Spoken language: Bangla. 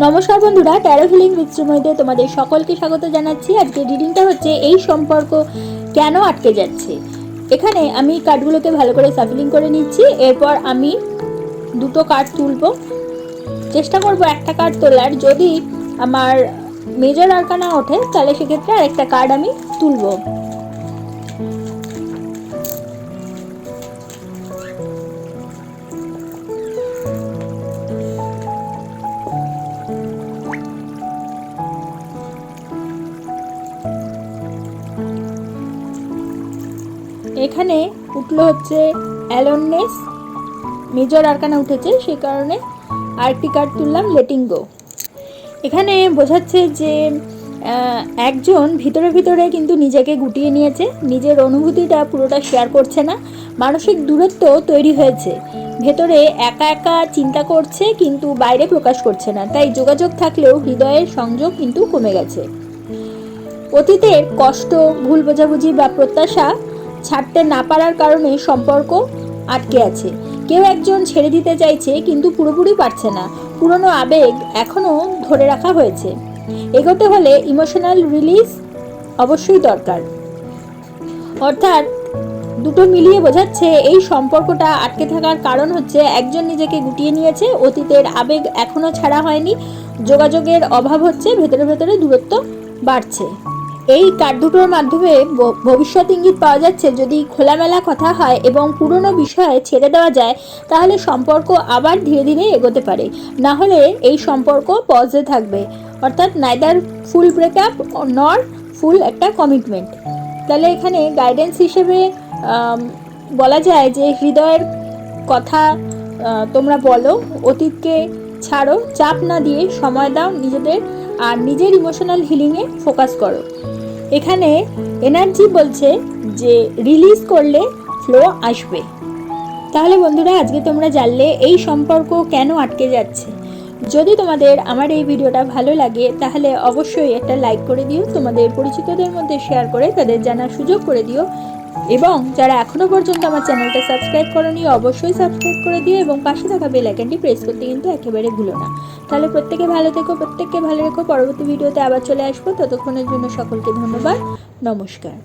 নমস্কার বন্ধুরা, ট্যারো হিলিং উইথ শ্রীময়ীতে তোমাদের সকলকে স্বাগত জানাচ্ছি। আজকে রিডিংটা হচ্ছে এই সম্পর্ক কেন আটকে যাচ্ছে। এখানে আমি কার্ডগুলোকে ভালো করে সাফলিং করে নিচ্ছি। এরপর আমি দুটো কার্ড তুলব, চেষ্টা করব একটা কার্ড তোলার। যদি আমার মেজর আরকানা ওঠে তাহলে সেক্ষেত্রে আরেকটা কার্ড আমি তুলব। এখানে উঠলো হচ্ছে অ্যালোননেস, মেজর আরকানা উঠেছে, সেই কারণে আরেকটি কার্ড তুললাম, লেটিং গো। এখানে বোঝাচ্ছে যে একজন ভিতরে ভিতরে কিন্তু নিজেকে গুটিয়ে নিয়েছে, নিজের অনুভূতিটা পুরোটা শেয়ার করছে না, মানসিক দূরত্ব তৈরি হয়েছে, ভেতরে একা একা চিন্তা করছে কিন্তু বাইরে প্রকাশ করছে না। তাই যোগাযোগ থাকলেও হৃদয়ের সংযোগ কিন্তু কমে গেছে। অতীতের কষ্ট, ভুল বোঝাবুঝি বা প্রত্যাশা ছাড়তে না পারার কারণে সম্পর্ক আটকে আছে। কেউ একজন ছেড়ে দিতে চাইছে কিন্তু পুরোপুরি পারছে না, পুরনো আবেগ এখনও ধরে রাখা হয়েছে। এগোতে হলে ইমোশনাল রিলিজ অবশ্যই দরকার। অর্থাৎ দুটো মিলিয়ে বোঝাচ্ছে এই সম্পর্কটা আটকে থাকার কারণ হচ্ছে একজন নিজেকে গুটিয়ে নিয়েছে, অতীতের আবেগ এখনও ছাড়া হয়নি, যোগাযোগের অভাব হচ্ছে, ভেতরে ভেতরে দূরত্ব বাড়ছে। এই কার্ড দুটোর মাধ্যমে ভবিষ্যৎ ইঙ্গিত পাওয়া যাচ্ছে। যদি খোলামেলা কথা হয় এবং পুরনো বিষয়ে ছেড়ে দেওয়া যায় তাহলে সম্পর্ক আবার ধীরে ধীরে এগোতে পারে, না হলে এই সম্পর্ক পজে থাকবে। অর্থাৎ নাইদার ফুল ব্রেকআপ নর ফুল একটা কমিটমেন্ট। তাহলে এখানে গাইডেন্স হিসেবে বলা যায় যে হৃদয়ের কথা তোমরা বলো, অতীতকে ছাড়ো, চাপ না দিয়ে সময় দাও নিজেদের, আর নিজের ইমোশনাল হিলিংয়ে ফোকাস করো। এখানে এনার্জি বলছে যে রিলিজ করলে ফ্লো আসবে। তাহলে বন্ধুরা, আজকে তোমরা জানলে এই সম্পর্ক কেন আটকে যাচ্ছে। যদি তোমাদের আমার এই ভিডিওটা ভালো লাগে তাহলে অবশ্যই একটা লাইক করে দিও, তোমাদের পরিচিতদের মধ্যে শেয়ার করে তাদের জানার সুযোগ করে দিও, এবং যারা এখনও পর্যন্ত আমার চ্যানেলটা সাবস্ক্রাইব করোনি অবশ্যই সাবস্ক্রাইব করে দিও, এবং পাশে থাকা বেল আইকনটি প্রেস করতে কিন্তু একেবারে ভুলো না। তাহলে প্রত্যেকে ভালো থেকো, প্রত্যেককে ভালো রেখো। পরবর্তী ভিডিওতে আবার চলে আসবো, ততক্ষণের জন্য সকলকে ধন্যবাদ, নমস্কার।